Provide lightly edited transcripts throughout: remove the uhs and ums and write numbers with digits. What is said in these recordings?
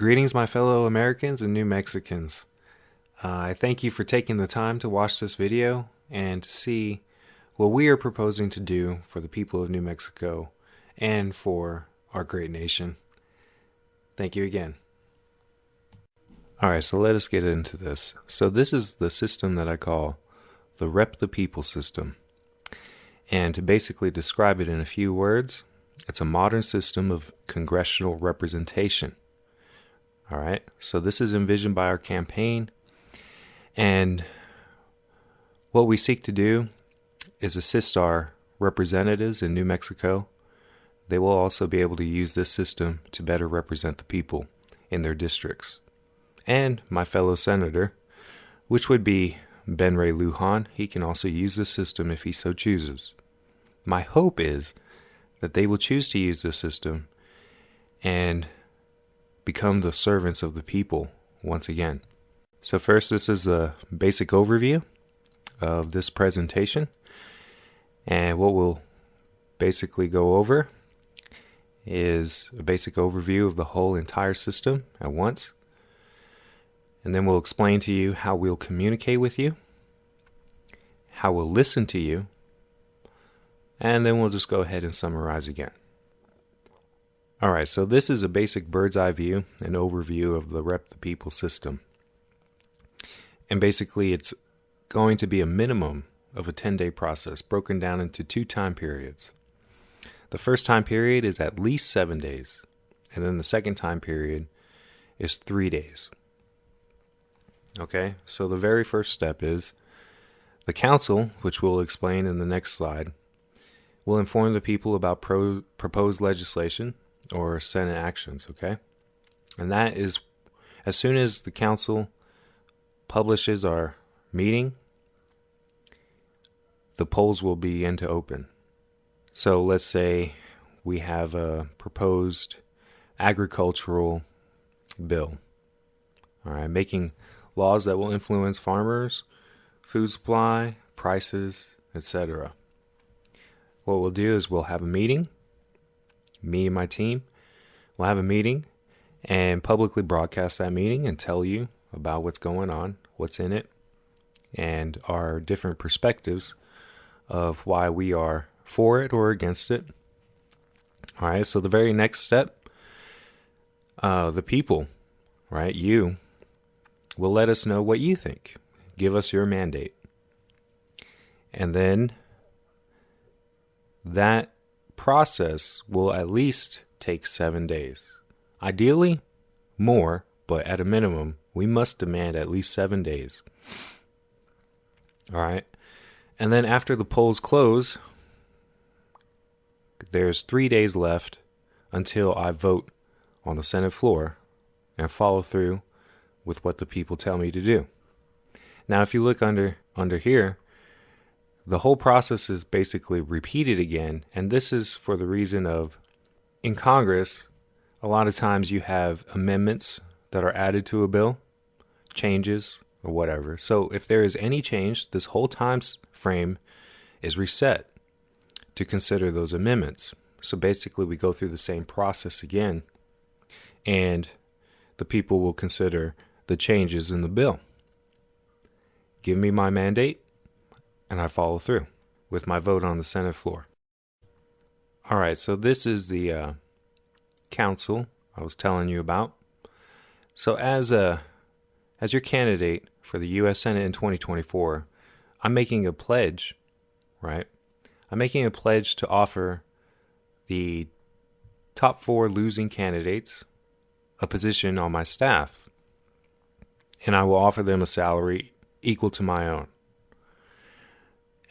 Greetings, my fellow Americans and New Mexicans. I thank you for taking the time to watch this video and to see what we are proposing to do for the people of New Mexico and for our great nation. Thank you again. Alright, so let us get into this. So this is the system that I call the Rep the People system. And to basically describe it in a few words, it's a modern system of congressional representation. Alright, so this is envisioned by our campaign, and what we seek to do is assist our representatives in New Mexico. They will also be able to use this system to better represent the people in their districts. And my fellow senator, which would be Ben Ray Lujan, he can also use this system if he so chooses. My hope is that they will choose to use this system and become the servants of the people once again. So first, this is a basic overview of this presentation, and what we'll basically go over is a basic overview of the whole entire system at once, and then we'll explain to you how we'll communicate with you, how we'll listen to you, and then we'll just go ahead and summarize again. Alright, so this is a basic bird's eye view, an overview of the Rep the People system. And basically it's going to be a minimum of a 10-day process broken down into 2 time periods. The first time period is at least 7 days, and then the second time period is 3 days. Okay, so the very first step is the council, which we'll explain in the next slide, will inform the people about proposed legislation or Senate actions, okay? And that is as soon as the council publishes our meeting, the polls will begin to open. So let's say we have a proposed agricultural bill, all right, making laws that will influence farmers, food supply, prices, etc. What we'll do is we'll have a meeting. Me and my team will have a meeting and publicly broadcast that meeting and tell you about what's going on, what's in it, and our different perspectives of why we are for it or against it. All right, so the very next step, the people, right, you, will let us know what you think. Give us your mandate. And then that process will at least take 7 days. Ideally, more, but at a minimum, we must demand at least 7 days. All right. And then after the polls close, there's 3 days left until I vote on the Senate floor and follow through with what the people tell me to do. Now, if you look under here, the whole process is basically repeated again, and this is for the reason of, in Congress, a lot of times you have amendments that are added to a bill, changes, or whatever. So if there is any change, this whole time frame is reset to consider those amendments. So basically we go through the same process again, and the people will consider the changes in the bill. Give me my mandate, and I follow through with my vote on the Senate floor. All right, so this is the council I was telling you about. So as your candidate for the U.S. Senate in 2024, I'm making a pledge, right? I'm making a pledge to offer the top 4 losing candidates a position on my staff, and I will offer them a salary equal to my own.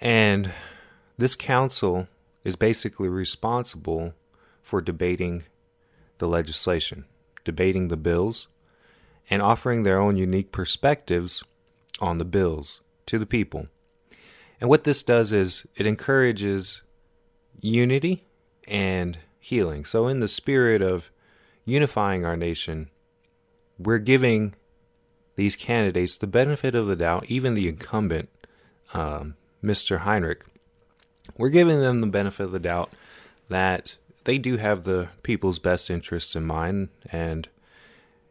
And this council is basically responsible for debating the legislation, debating the bills, and offering their own unique perspectives on the bills to the people. And what this does is it encourages unity and healing. So in the spirit of unifying our nation, we're giving these candidates the benefit of the doubt, even the incumbent, Mr. Heinrich. We're giving them the benefit of the doubt that they do have the people's best interests in mind, and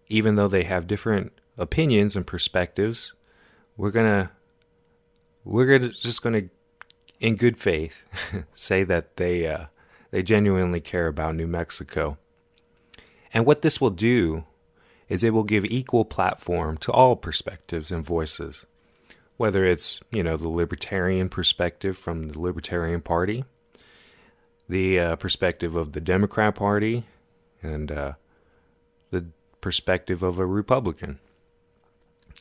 even though they have different opinions and perspectives, we're just gonna, in good faith, say that they genuinely care about New Mexico. And what this will do is it will give equal platform to all perspectives and voices, whether it's, the libertarian perspective from the Libertarian Party, the perspective of the Democrat Party, and the perspective of a Republican.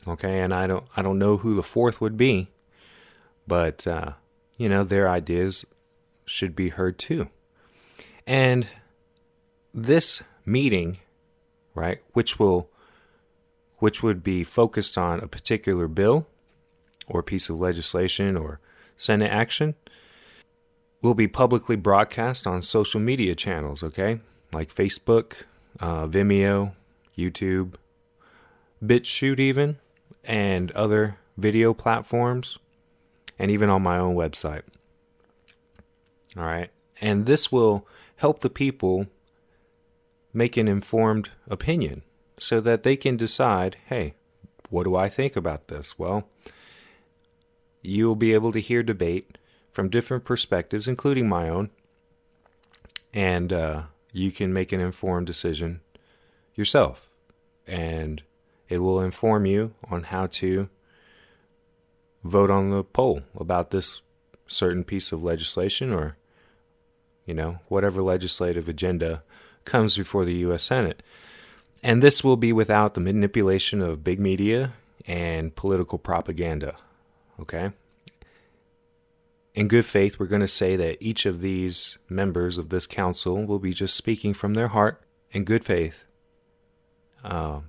Okay, and I don't know who the fourth would be, but their ideas should be heard too. And this meeting, right, which would be focused on a particular bill or piece of legislation or Senate action, will be publicly broadcast on social media channels, okay? Like Facebook, Vimeo, YouTube, BitChute even, and other video platforms, and even on my own website. All right. And this will help the people make an informed opinion so that they can decide, hey, what do I think about this? Well, you'll be able to hear debate from different perspectives, including my own, and you can make an informed decision yourself. And it will inform you on how to vote on the poll about this certain piece of legislation or, whatever legislative agenda comes before the U.S. Senate. And this will be without the manipulation of big media and political propaganda. Okay? In good faith, we're going to say that each of these members of this council will be just speaking from their heart in good faith,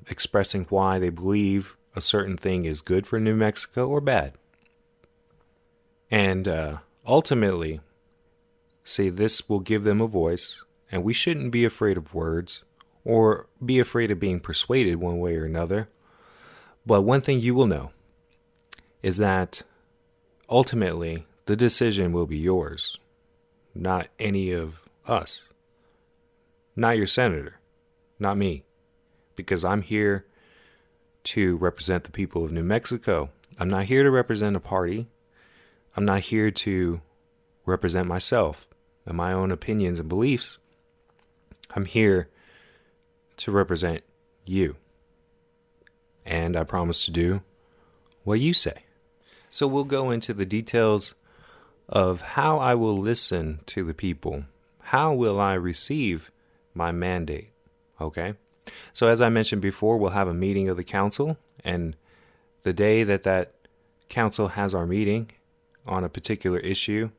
expressing why they believe a certain thing is good for New Mexico or bad. And ultimately, see, this will give them a voice, and we shouldn't be afraid of words or be afraid of being persuaded one way or another. But one thing you will know is that ultimately the decision will be yours, not any of us, not your senator, not me, because I'm here to represent the people of New Mexico. I'm not here to represent a party. I'm not here to represent myself and my own opinions and beliefs. I'm here to represent you. And I promise to do what you say. So we'll go into the details of how I will listen to the people. How will I receive my mandate? Okay? So as I mentioned before, we'll have a meeting of the council, and the day that council has our meeting on a particular issue,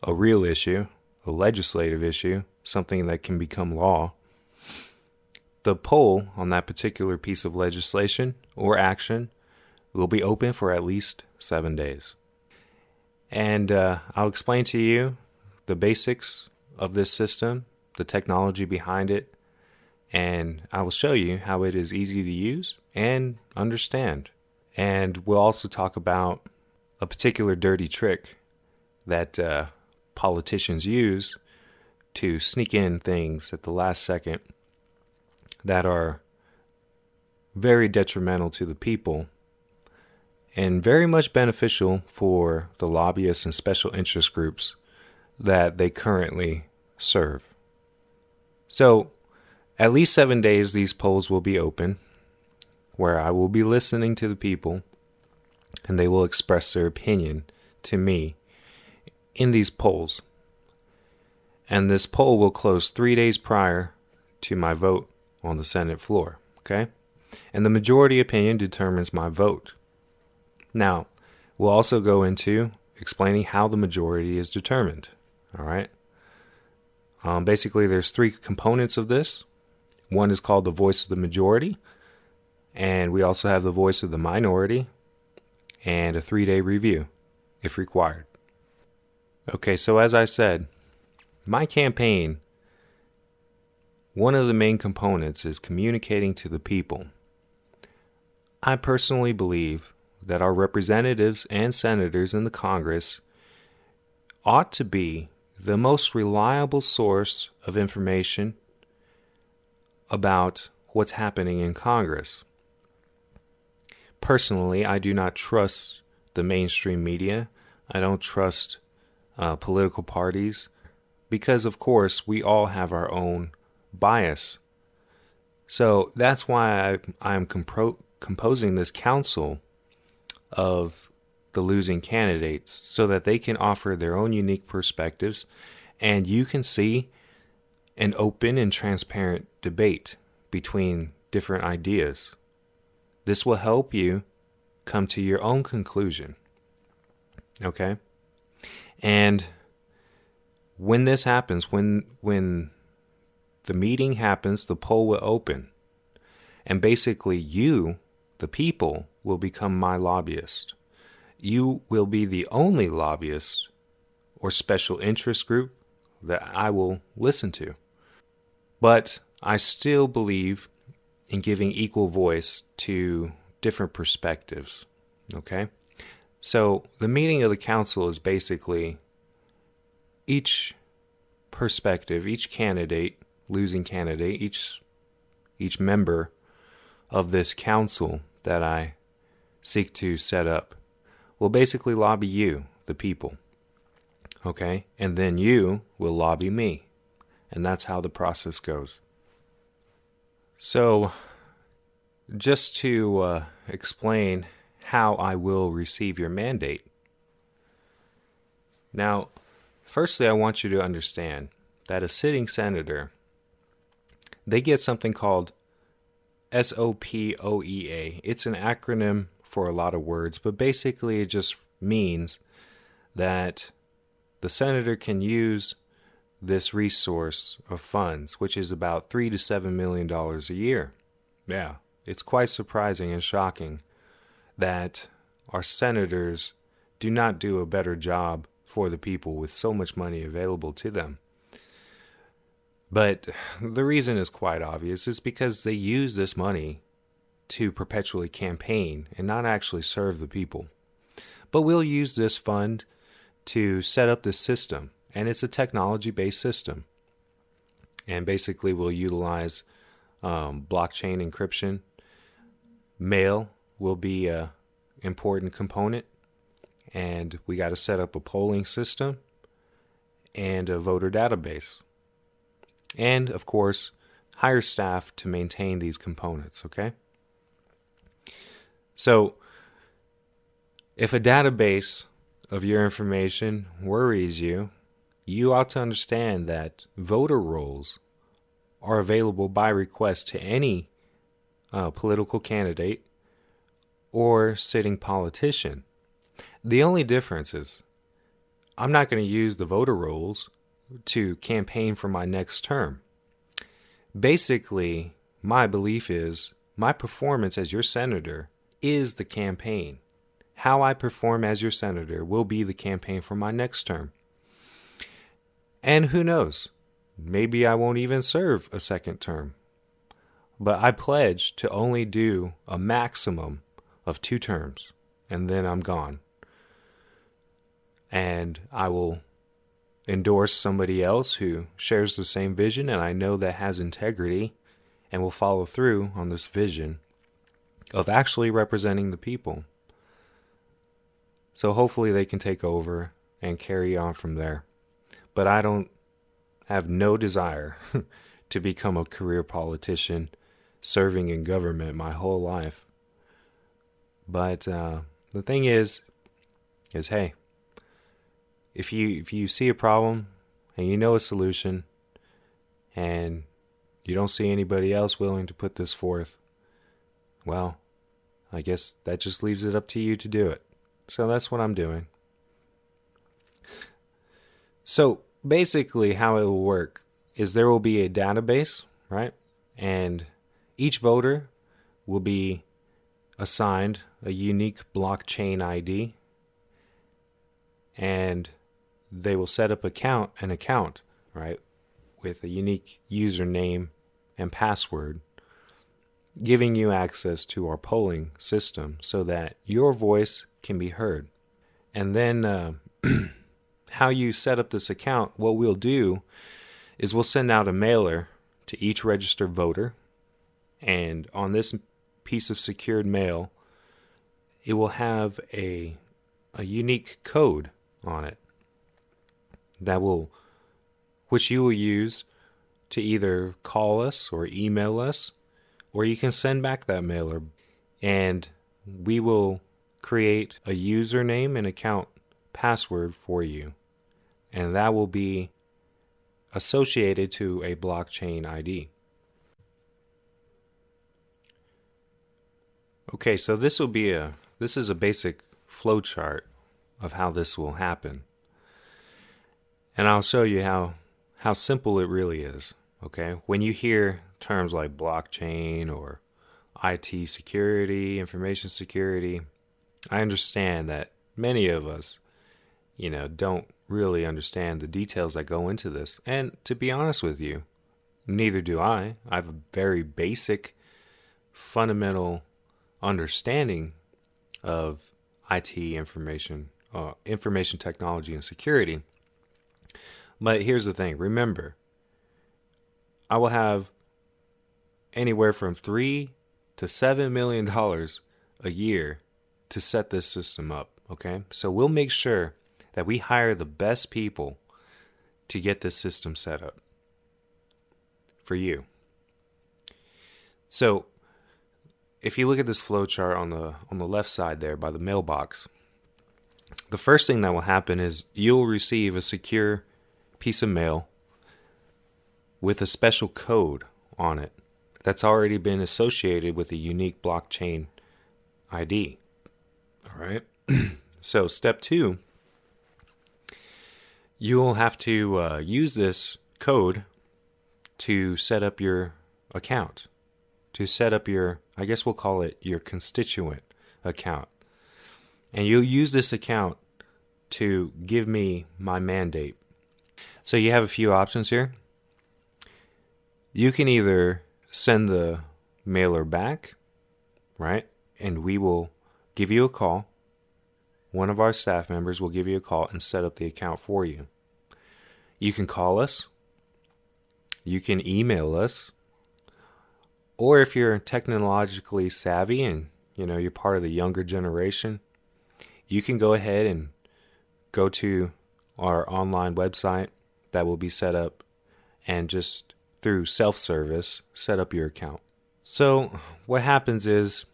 a real issue, a legislative issue, something that can become law, the poll on that particular piece of legislation or action will be open for at least 7 days. And I'll explain to you the basics of this system, the technology behind it, and I will show you how it is easy to use and understand. And we'll also talk about a particular dirty trick that politicians use to sneak in things at the last second that are very detrimental to the people and very much beneficial for the lobbyists and special interest groups that they currently serve. So, at least 7 days these polls will be open, where I will be listening to the people, and they will express their opinion to me in these polls. And this poll will close 3 days prior to my vote on the Senate floor, okay? And the majority opinion determines my vote. Now, we'll also go into explaining how the majority is determined, all right? Basically, there's 3 components of this. One is called the voice of the majority, and we also have the voice of the minority, and a 3-day review, if required. Okay, so as I said, my campaign, one of the main components is communicating to the people. I personally believe that our representatives and senators in the Congress ought to be the most reliable source of information about what's happening in Congress. Personally, I do not trust the mainstream media. I don't trust political parties because, of course, we all have our own bias. So that's why I'm composing this council of the losing candidates so that they can offer their own unique perspectives and you can see an open and transparent debate between different ideas. This will help you come to your own conclusion. Okay? And when this happens, when the meeting happens, the poll will open. And basically you, the people, will become my lobbyist. You will be the only lobbyist or special interest group that I will listen to. But I still believe in giving equal voice to different perspectives. Okay? So the meeting of the council is basically each perspective, each candidate, losing candidate, each member of this council that I seek to set up will basically lobby you, the people. Okay? And then you will lobby me. And that's how the process goes. So, just to explain how I will receive your mandate. Now, firstly, I want you to understand that a sitting senator, they get something called SOPOEA. It's an acronym for a lot of words, but basically it just means that the senator can use this resource of funds, which is about $3 to $7 million a year. Yeah, it's quite surprising and shocking that our senators do not do a better job for the people with so much money available to them. But the reason is quite obvious. It's because they use this money to perpetually campaign and not actually serve the people. But we'll use this fund to set up this system. And it's a technology-based system. And basically we'll utilize blockchain encryption. Mail will be an important component. And we got to set up a polling system and a voter database. And, of course, hire staff to maintain these components, okay? So, if a database of your information worries you, you ought to understand that voter rolls are available by request to any political candidate or sitting politician. The only difference is I'm not going to use the voter rolls to campaign for my next term. Basically, my belief is my performance as your senator is the campaign. How I perform as your senator will be the campaign for my next term. And who knows? Maybe I won't even serve a second term. But I pledge to only do a maximum of 2 terms, and then I'm gone. And I will endorse somebody else who shares the same vision and I know that has integrity and will follow through on this vision of actually representing the people. So hopefully they can take over and carry on from there. But I have no desire to become a career politician serving in government my whole life. But the thing is hey, if you see a problem and you know a solution and you don't see anybody else willing to put this forth, well, I guess that just leaves it up to you to do it. So that's what I'm doing. So basically how it will work is there will be a database, right? And each voter will be assigned a unique blockchain ID. And they will set up an account, right, with a unique username and password, giving you access to our polling system so that your voice can be heard. And then how you set up this account, what we'll do is we'll send out a mailer to each registered voter, And on this piece of secured mail, it will have a unique code on it which you will use to either call us or email us, or you can send back that mailer, and we will create a username and account password for you, and that will be associated to a blockchain ID. Okay, so this is a basic flowchart of how this will happen. And I'll show you how simple it really is. Okay? When you hear terms like blockchain or IT security, information security, I understand that many of us, don't really understand the details that go into this. And to be honest with you, neither do I. I have a very basic, fundamental understanding of IT information technology and security. But here's the thing. Remember, I will have anywhere from $3 to $7 million a year to set this system up. Okay, so we'll make sure that we hire the best people to get this system set up for you. So if you look at this flowchart on the left side there by the mailbox, the first thing that will happen is you'll receive a secure piece of mail with a special code on it that's already been associated with a unique blockchain ID. All right. So step 2, you will have to use this code to set up your account, to set up your, I guess we'll call it your constituent account. And you'll use this account to give me my mandate. So you have a few options here. You can either send the mailer back, right? And we will give you a call. One of our staff members will give you a call and set up the account for you. You can call us. You can email us. Or if you're technologically savvy and you're part of the younger generation, you can go ahead and go to our online website that will be set up and just through self-service set up your account. So what happens is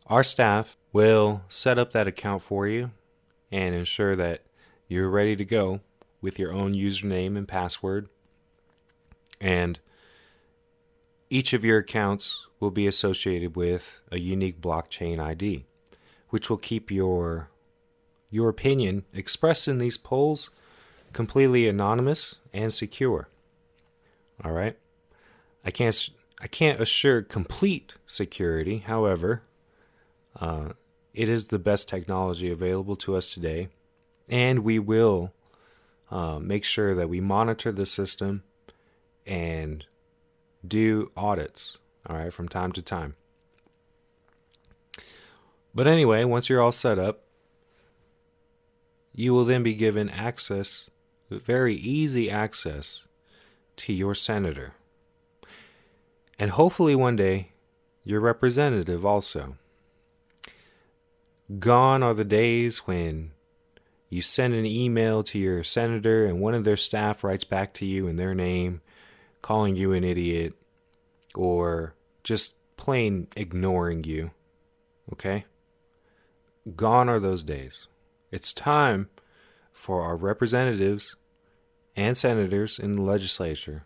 our staff will set up that account for you and ensure that you're ready to go with your own username and password. And each of your accounts will be associated with a unique blockchain ID, which will keep your opinion expressed in these polls completely anonymous and secure. All right. I can't assure complete security. However, it is the best technology available to us today, and we will make sure that we monitor the system and do audits, all right, from time to time. But anyway, once you're all set up, you will then be given access, very easy access, to your senator. And hopefully one day, your representative also. Gone are the days when you send an email to your senator and one of their staff writes back to you in their name, calling you an idiot, or just plain ignoring you. Okay? Gone are those days. It's time for our representatives and senators in the legislature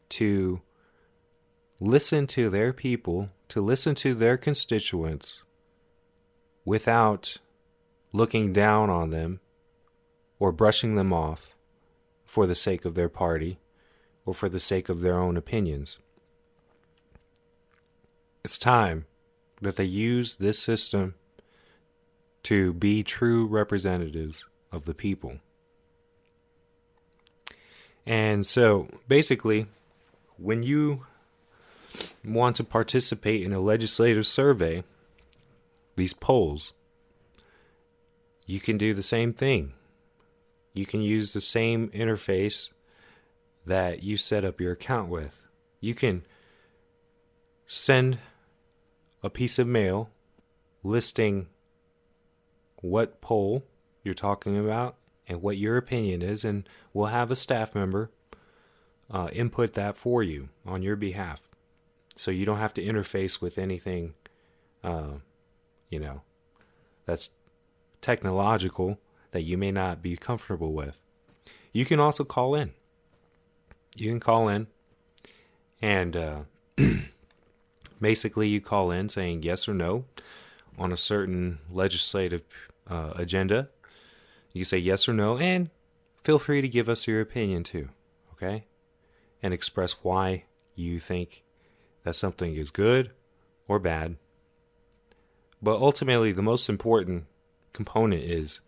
to listen to their people, to listen to their constituents without looking down on them or brushing them off for the sake of their party or for the sake of their own opinions. It's time that they use this system to be true representatives of the people. And so, basically, when you want to participate in a legislative survey, these polls, you can do the same thing. You can use the same interface that you set up your account with. You can send a piece of mail listing what poll you're talking about and what your opinion is, and we'll have a staff member input that for you on your behalf. So you don't have to interface with anything, that's technological that you may not be comfortable with. You can also call in. You can call in and basically you call in saying yes or no on a certain legislative agenda. You say yes or no, and feel free to give us your opinion too, okay? And express why you think that something is good or bad. But ultimately, the most important component is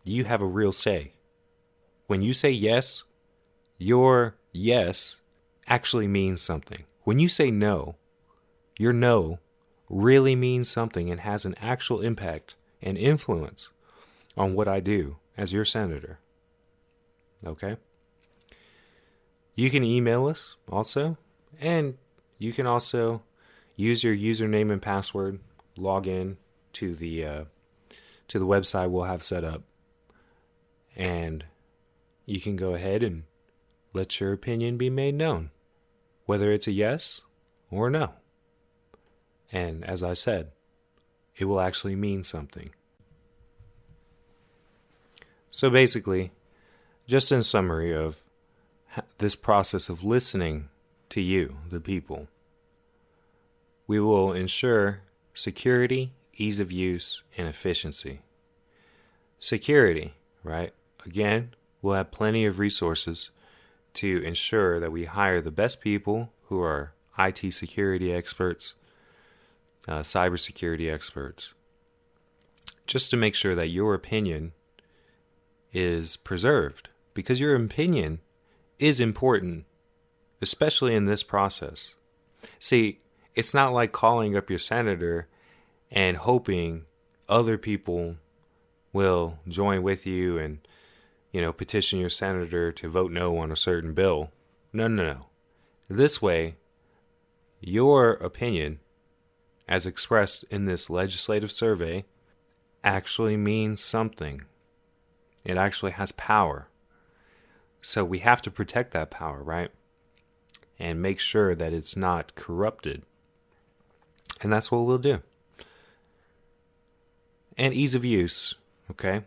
you have a real say. When you say yes, your yes actually means something. When you say no, your no really means something and has an actual impact and influence on what I do as your senator. Okay? You can email us also, and you can also use your username and password, log in to the website we'll have set up, and you can go ahead and let your opinion be made known, whether it's a yes or a no. And as I said, it will actually mean something. So basically, just in summary of this process of listening to you, the people, we will ensure security, ease of use, and efficiency. Security, right? Again, we'll have plenty of resources to ensure that we hire the best people who are IT security experts, cybersecurity experts, just to make sure that your opinion is preserved, because your opinion is important, especially in this process. See, it's not like calling up your senator and hoping other people will join with you and, petition your senator to vote no on a certain bill. No. This way, your opinion, as expressed in this legislative survey, actually means something. It actually has power. So we have to protect that power, right? And make sure that it's not corrupted. And that's what we'll do. And ease of use, okay?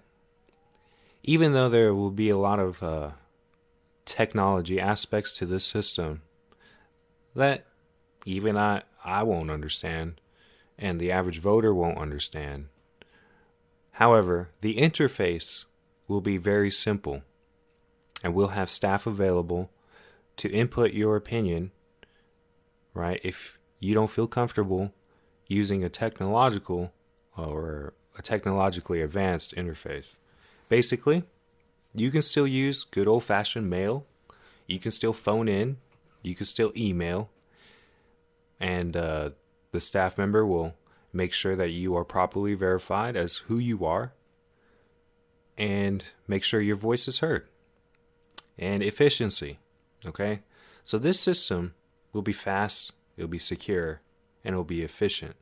Even though there will be a lot of technology aspects to this system that even I won't understand, and the average voter won't understand. However, the interface will be very simple, and we'll have staff available to input your opinion, right? If you don't feel comfortable using a technological or a technologically advanced interface. Basically, you can still use good old-fashioned mail. You can still phone in. You can still email. And the staff member will make sure that you are properly verified as who you are and make sure your voice is heard. And efficiency, okay? So this system will be fast, it'll be secure, and it'll be efficient.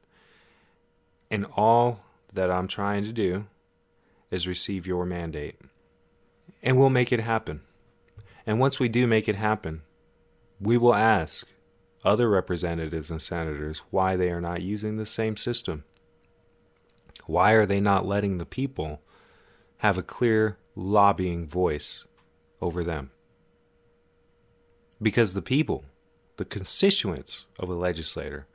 And all that I'm trying to do is receive your mandate. And we'll make it happen. And once we do make it happen, we will ask other representatives and senators why they are not using the same system. Why are they not letting the people have a clear lobbying voice over them? Because the people, the constituents of a legislator,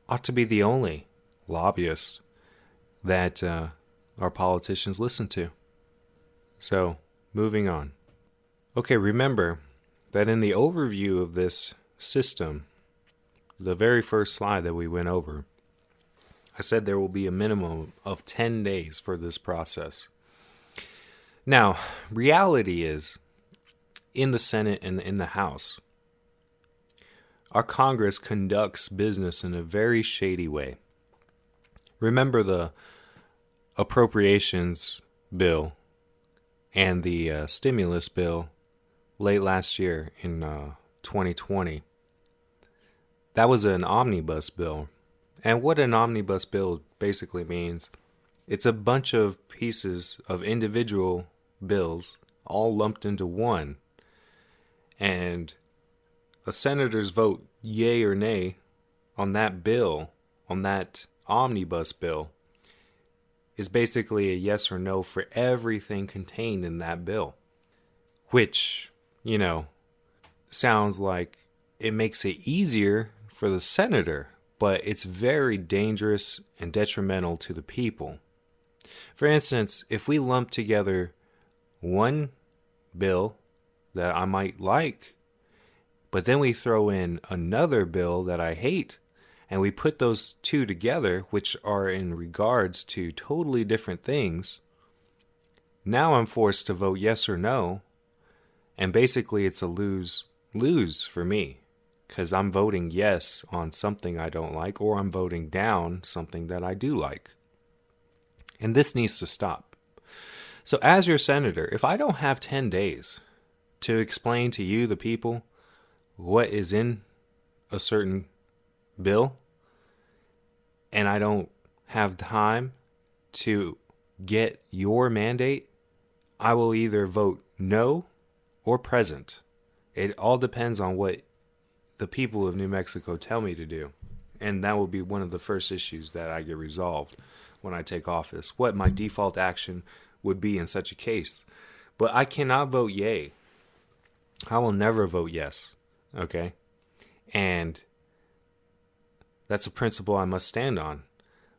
ought to be the only lobbyists that our politicians listen to. So, moving on. Okay, remember that in the overview of this system, the very first slide that we went over, I said there will be a minimum of 10 days for this process. Now, reality is, in the Senate and in the House, our Congress conducts business in a very shady way. Remember the appropriations bill and the stimulus bill late last year in 2020. That was an omnibus bill. And what an omnibus bill basically means, it's a bunch of pieces of individual bills all lumped into one. And a senator's vote yay or nay on that bill, on that omnibus bill, is basically a yes or no for everything contained in that bill. Which, sounds like it makes it easier for the senator, but it's very dangerous and detrimental to the people. For instance, if we lump together one bill that I might like, but then we throw in another bill that I hate, and we put those two together, which are in regards to totally different things, now I'm forced to vote yes or no, and basically it's a lose for me, because I'm voting yes on something I don't like, or I'm voting down something that I do like. And this needs to stop. So as your senator, if I don't have 10 days to explain to you, the people, what is in a certain bill, and I don't have time to get your mandate, I will either vote no or present. It all depends on what the people of New Mexico tell me to do. And that will be one of the first issues that I get resolved when I take office, what my default action would be in such a case. But I cannot vote yay. I will never vote yes. Okay? And that's a principle I must stand on.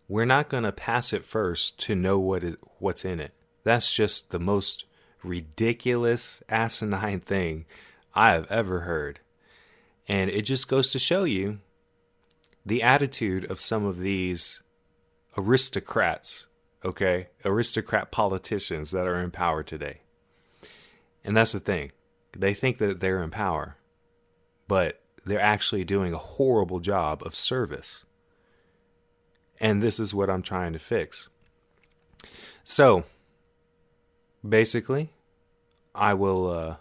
We're not going to pass it first to know what's in it. That's just the most ridiculous, asinine thing I have ever heard. And it just goes to show you the attitude of some of these aristocrats, okay? Aristocrat politicians that are in power today. And that's the thing. They think that they're in power, but they're actually doing a horrible job of service. And this is what I'm trying to fix. So, basically, I will,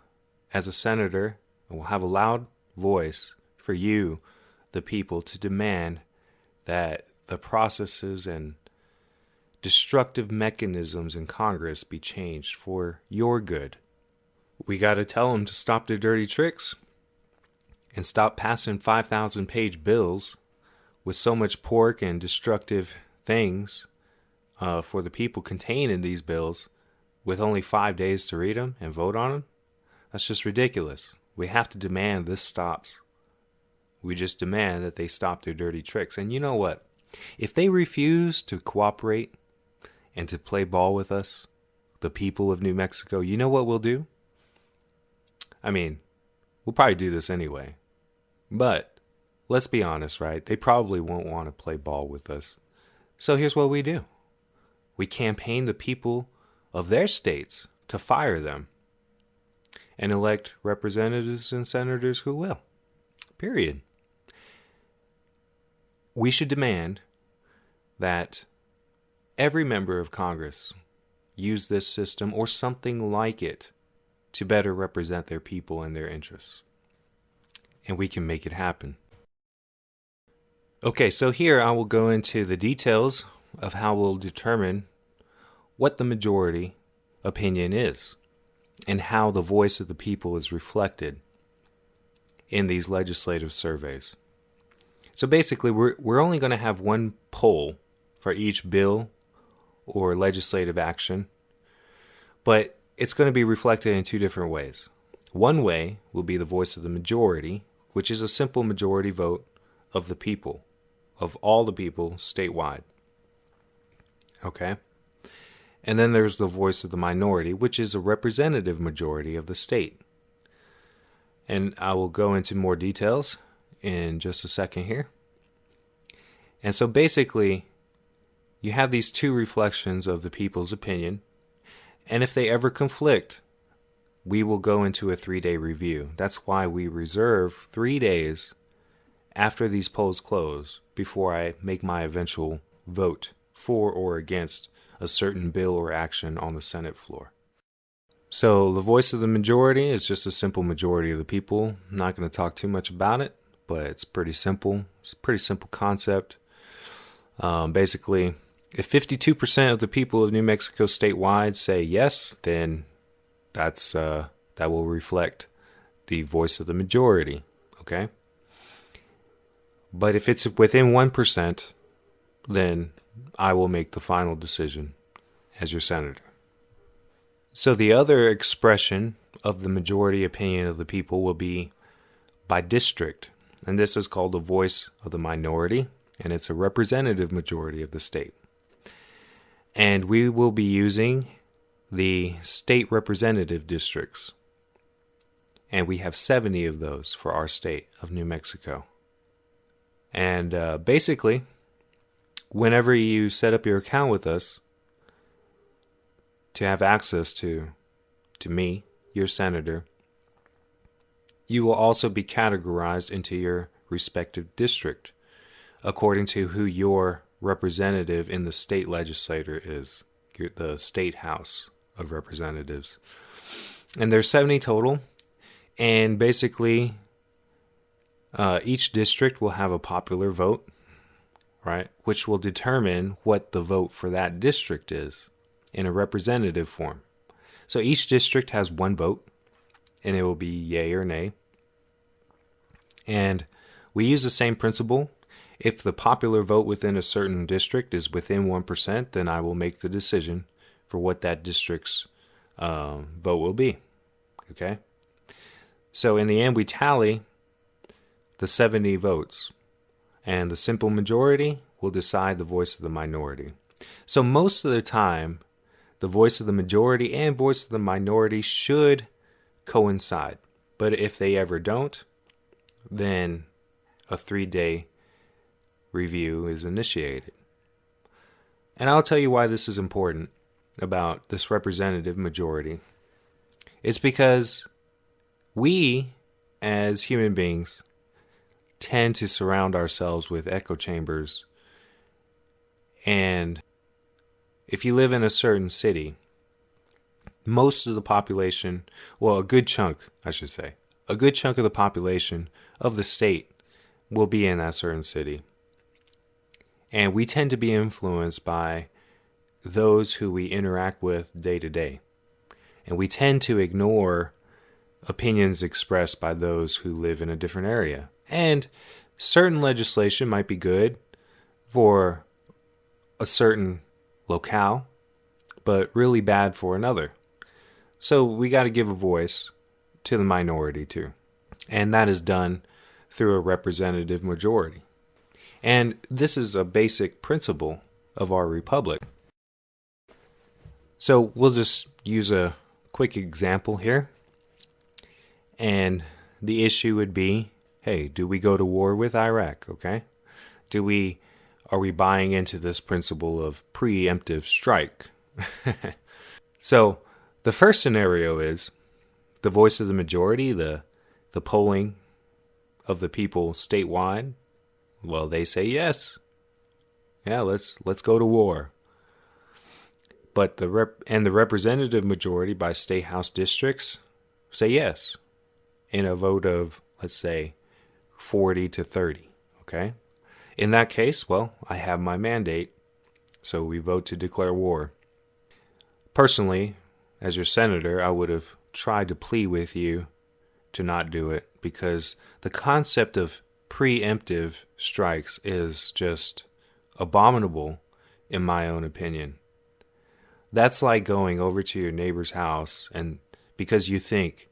as a senator, I will have a loud voice for you, the people, to demand that the processes and destructive mechanisms in Congress be changed for your good. We got to tell them to stop their dirty tricks and stop passing 5,000-page bills with so much pork and destructive things for the people contained in these bills with only 5 days to read them and vote on them. That's just ridiculous. We have to demand this stops. We just demand that they stop their dirty tricks. And you know what? If they refuse to cooperate and to play ball with us, the people of New Mexico, you know what we'll do? I mean, we'll probably do this anyway. But let's be honest, right? They probably won't want to play ball with us. So here's what we do. We campaign the people of their states to fire them and elect representatives and senators who will. Period. We should demand that every member of Congress use this system or something like it to better represent their people and their interests. And we can make it happen. Okay, so here I will go into the details of how we'll determine what the majority opinion is and how the voice of the people is reflected in these legislative surveys. So basically, we're only going to have one poll for each bill or legislative action, but it's going to be reflected in two different ways. One way will be the voice of the majority, which is a simple majority vote of the people, of all the people statewide. Okay? And then there's the voice of the minority, which is a representative majority of the state. And I will go into more details in just a second here. And so basically, you have these two reflections of the people's opinion, and if they ever conflict, we will go into a 3-day review. That's why we reserve 3 days after these polls close before I make my eventual vote for or against a certain bill or action on the Senate floor. So the voice of the majority is just a simple majority of the people. I'm not going to talk too much about it, but it's pretty simple. It's a pretty simple concept. Basically, if 52% of the people of New Mexico statewide say yes, then that will reflect the voice of the majority, okay? But if it's within 1%, then I will make the final decision as your senator. So the other expression of the majority opinion of the people will be by district, and this is called the voice of the minority, and it's a representative majority of the state. And we will be using the state representative districts, and we have 70 of those for our state of New Mexico. And basically, whenever you set up your account with us to have access to me, your senator, you will also be categorized into your respective district according to who your representative in the state legislature is, the state house of representatives. And there's 70 total, and basically each district will have a popular vote, right, which will determine what the vote for that district is in a representative form. So each district has one vote, and it will be yay or nay. And we use the same principle. If the popular vote within a certain district is within 1%, then I will make the decision for what that district's vote will be. Okay? So in the end, we tally the 70 votes, and the simple majority will decide the voice of the minority. So most of the time, the voice of the majority and voice of the minority should coincide. But if they ever don't, then a 3-day review is initiated. And I'll tell you why this is important about this representative majority. It's because we, as human beings, tend to surround ourselves with echo chambers. And if you live in a certain city, most of the population, well, a good chunk of the population of the state will be in that certain city. And we tend to be influenced by those who we interact with day to day. And we tend to ignore opinions expressed by those who live in a different area. And certain legislation might be good for a certain locale, but really bad for another. So we got to give a voice to the minority too. And that is done through a representative majority. And this is a basic principle of our republic. So we'll just use a quick example here. And the issue would be, hey, do we go to war with Iraq, okay? Are we buying into this principle of preemptive strike? So the first scenario is the voice of the majority, the polling of the people statewide. Well, they say yes. Yeah, let's go to war. But the representative majority by state house districts say yes in a vote of, let's say, 40 to 30, okay? In that case, well, I have my mandate, so we vote to declare war. Personally, as your senator, I would have tried to plead with you to not do it, because the concept of preemptive strikes is just abominable, in my own opinion. That's like going over to your neighbor's house, and because you think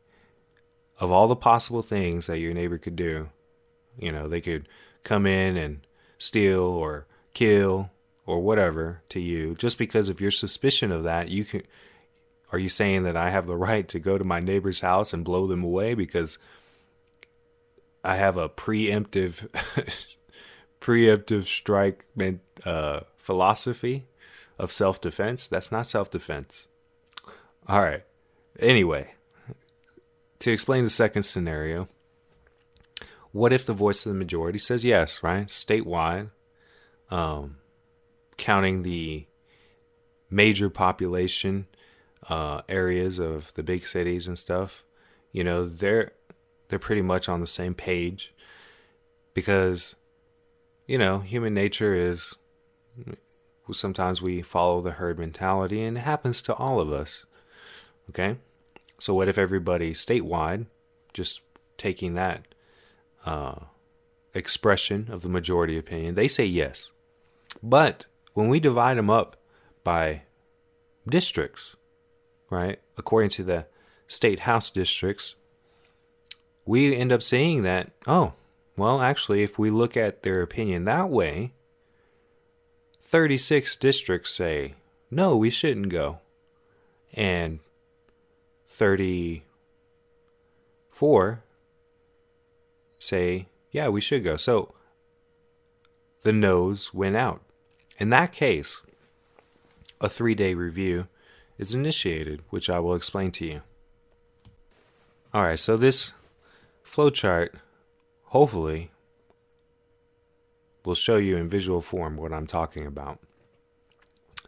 of all the possible things that your neighbor could do, they could come in and steal or kill or whatever to you, just because of your suspicion of that. Are you saying that I have the right to go to my neighbor's house and blow them away because I have a preemptive strike philosophy of self-defense? That's not self-defense. All right. Anyway, to explain the second scenario, what if the voice of the majority says yes, right? Statewide, counting the major population areas of the big cities and stuff, they're pretty much on the same page. Because, human nature is sometimes we follow the herd mentality, and it happens to all of us. Okay? So what if everybody statewide, just taking that expression of the majority opinion, they say yes. But when we divide them up by districts, right, according to the state house districts, we end up seeing that, oh, well, actually, if we look at their opinion that way, 36 districts say, no, we shouldn't go. And 34 say, yeah, we should go. So the no's win out. In that case, a 3-day review is initiated, which I will explain to you. All right, so this flowchart hopefully will show you in visual form what I'm talking about.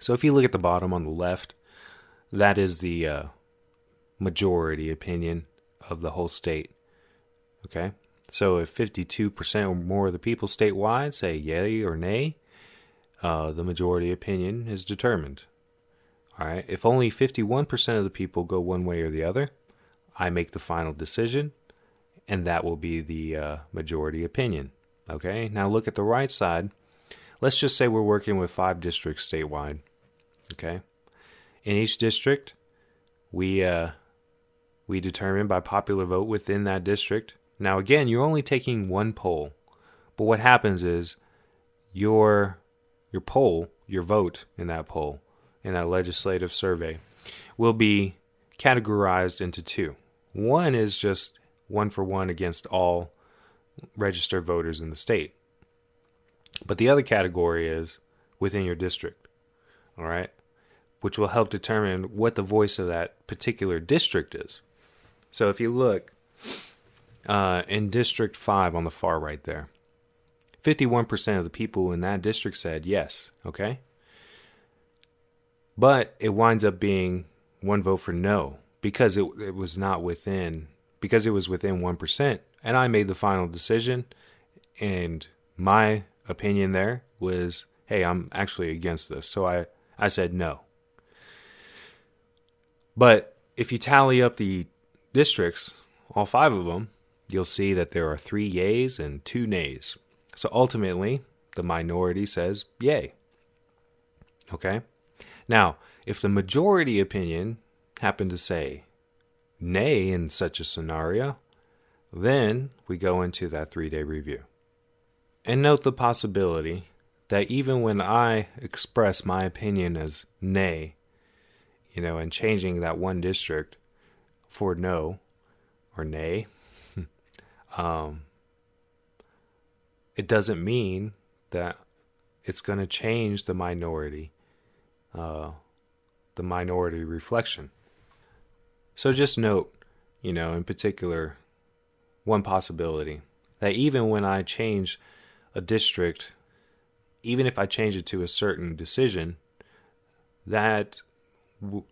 So if you look at the bottom on the left, that is the majority opinion of the whole state. Okay? So if 52% or more of the people statewide say yay or nay, the majority opinion is determined. All right? If only 51% of the people go one way or the other, I make the final decision, and that will be the majority opinion. Okay? Now look at the right side. Let's just say we're working with 5 districts statewide. Okay? In each district, we determine by popular vote within that district. Now again, you're only taking one poll, but what happens is your poll, your vote in that poll, in that legislative survey, will be categorized into 2. One is just 1-for-1 against all registered voters in the state. But the other category is within your district. All right? Which will help determine what the voice of that particular district is. So if you look in District 5 on the far right there, 51% of the people in that district said yes, okay? But it winds up being one vote for no because it was not within, because it was within 1%. And I made the final decision, and my opinion there was, hey, I'm actually against this. So I said no. But if you tally up the districts, all 5 of them, you'll see that there are 3 yays and 2 nays. So ultimately, the minority says yay. Okay? Now, if the majority opinion happened to say nay in such a scenario, then we go into that 3-day review. And note the possibility that even when I express my opinion as nay, and changing that one district for no or nay, it doesn't mean that it's going to change the minority reflection. So just note, in particular, one possibility that even when I change a district, even if I change it to a certain decision, that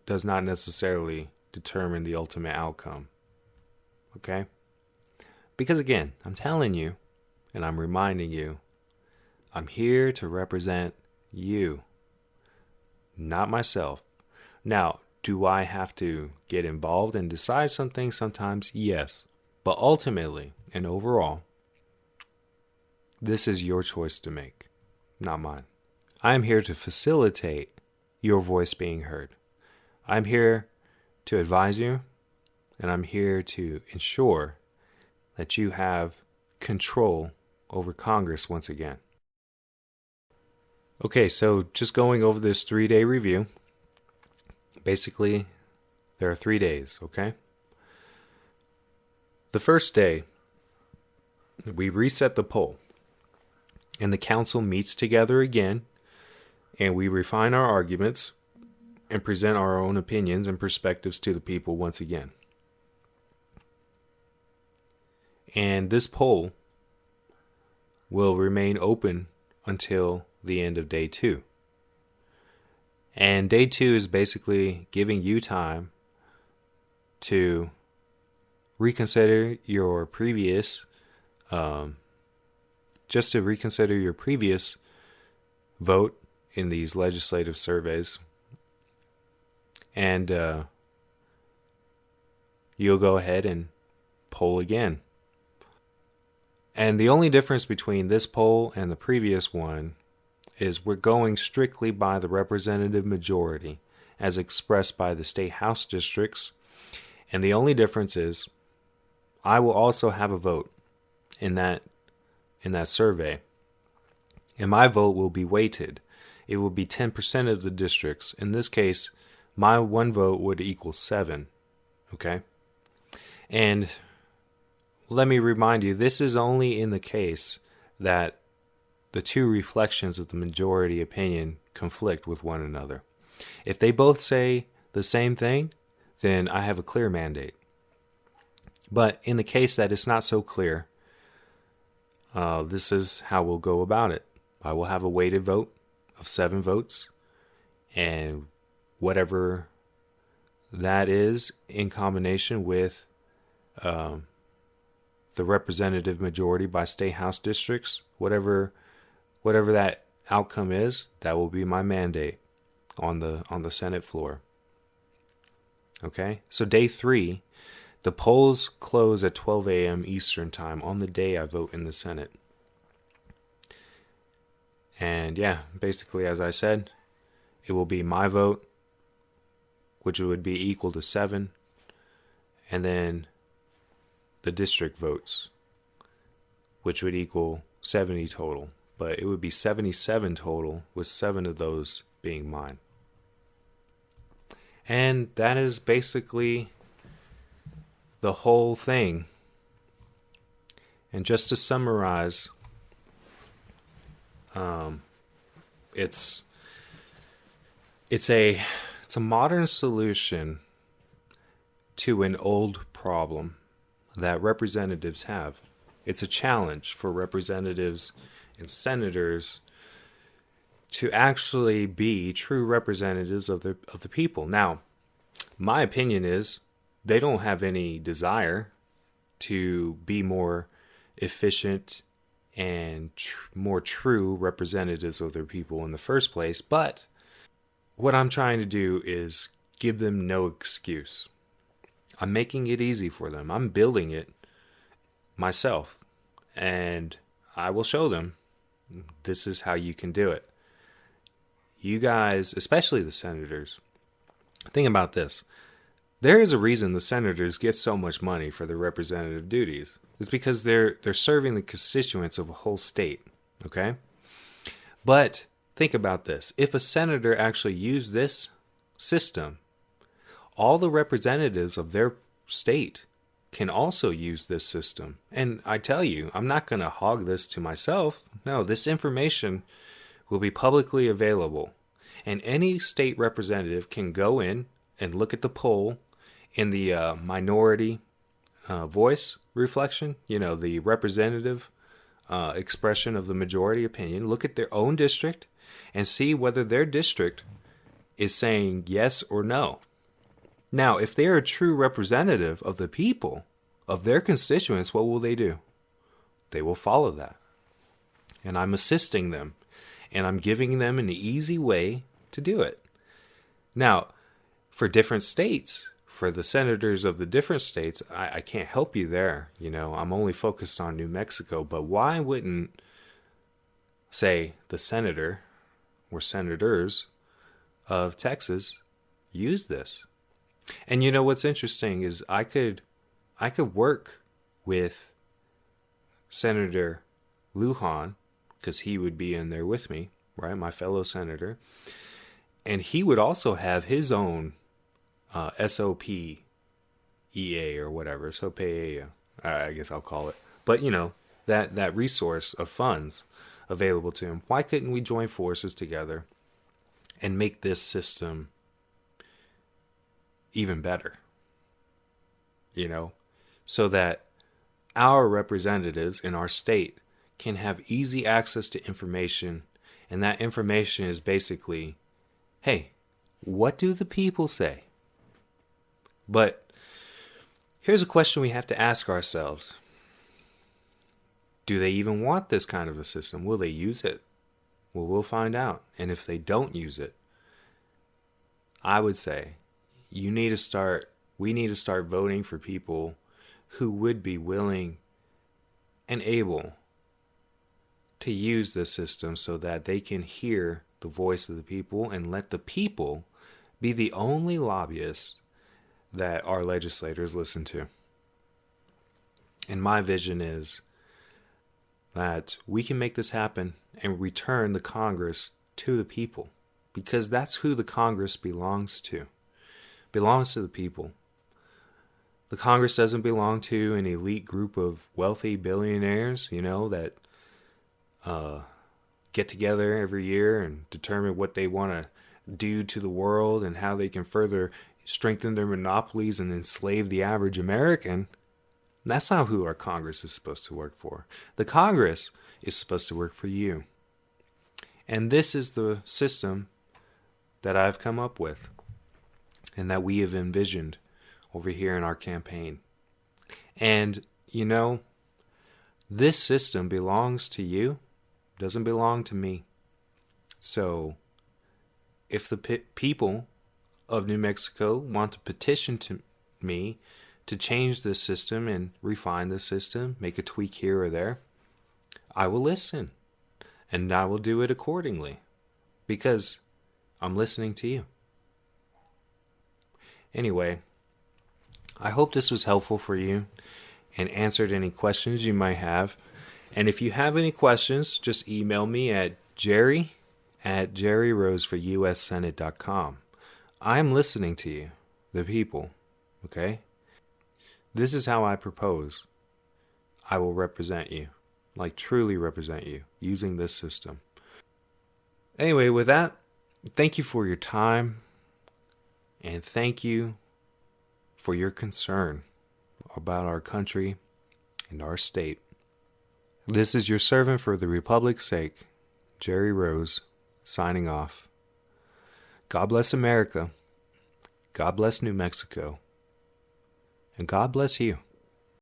does not necessarily determine the ultimate outcome. Okay? Because again, I'm telling you, and I'm reminding you, I'm here to represent you, not myself. Now, do I have to get involved and decide something sometimes? Yes. But ultimately, and overall, this is your choice to make, not mine. I am here to facilitate your voice being heard. I'm here to advise you, and I'm here to ensure that you have control over Congress once again. Okay, so just going over this 3-day review. Basically, there are 3 days, okay? The first day, we reset the poll, and the council meets together again, and we refine our arguments and present our own opinions and perspectives to the people once again. And this poll will remain open until the end of day 2. And day 2 is basically giving you time to reconsider your previous just to reconsider your previous vote in these legislative surveys. And you'll go ahead and poll again. And the only difference between this poll and the previous one is we're going strictly by the representative majority as expressed by the state house districts. And the only difference is I will also have a vote in that survey. And my vote will be weighted. It will be 10% of the districts. In this case, my one vote would equal 7. Okay? And let me remind you, this is only in the case that the two reflections of the majority opinion conflict with one another. If they both say the same thing, then I have a clear mandate. But in the case that it's not so clear, this is how we'll go about it. I will have a weighted vote of 7 votes, and whatever that is in combination with the representative majority by state house districts, whatever that outcome is, that will be my mandate on the Senate floor. Okay, so day 3, the polls close at 12 a.m. Eastern time on the day I vote in the Senate. And yeah, basically, as I said, it will be my vote, which would be equal to 7, and then the district votes, which would equal 70 total. But it would be 77 total, with 7 of those being mine. And that is basically the whole thing. And just to summarize, it's a modern solution to an old problem that representatives have. It's a challenge for representatives and senators to actually be true representatives of the people. Now, my opinion is they don't have any desire to be more efficient and more true representatives of their people in the first place. But what I'm trying to do is give them no excuse. I'm making it easy for them. I'm building it myself. And I will show them this is how you can do it. You guys, especially the senators, think about this. There is a reason the senators get so much money for their representative duties. It's because they're serving the constituents of a whole state, okay? But think about this. If a senator actually used this system, all the representatives of their state can also use this system. And I tell you, I'm not going to hog this to myself. No, this information will be publicly available. And any state representative can go in and look at the poll in the minority voice reflection, the representative expression of the majority opinion, look at their own district and see whether their district is saying yes or no. Now, if they are a true representative of the people, of their constituents, what will they do? They will follow that. And I'm assisting them. And I'm giving them an easy way to do it. Now, for different states, for the senators of the different states, I can't help you there. I'm only focused on New Mexico. But why wouldn't, say, the senator or senators of Texas use this? And what's interesting is I could work with Senator Lujan, because he would be in there with me, right? My fellow senator. And he would also have his own SOP EA or whatever. SOP EA, I guess I'll call it. But, that resource of funds available to him. Why couldn't we join forces together and make this system even better? So that our representatives in our state can have easy access to information, and that information is basically, hey, what do the people say? But here's a question we have to ask ourselves. Do they even want this kind of a system? Will they use it? Well, we'll find out. And if they don't use it, I would say we need to start voting for people who would be willing and able to use this system so that they can hear the voice of the people and let the people be the only lobbyists that our legislators listen to. And my vision is that we can make this happen and return the Congress to the people, because that's who the Congress belongs to. It belongs to the people. The Congress doesn't belong to an elite group of wealthy billionaires, that get together every year and determine what they want to do to the world and how they can further strengthen their monopolies and enslave the average American. That's not who our Congress is supposed to work for. The Congress is supposed to work for you. And this is the system that I've come up with and that we have envisioned over here in our campaign. And, this system belongs to you, doesn't belong to me. So, if the people of New Mexico want to petition to me to change this system and refine the system, make a tweak here or there, I will listen. And I will do it accordingly. Because I'm listening to you. Anyway, I hope this was helpful for you and answered any questions you might have. And if you have any questions, just email me at jerry@jerryroseforuSsenate.com. I'm listening to you, the people, okay? This is how I propose I will represent you, like truly represent you, using this system. Anyway, with that, thank you for your time, and thank you for your concern about our country and our state. This is your servant for the Republic's sake, Jerry Rose, signing off. God bless America. God bless New Mexico. And God bless you.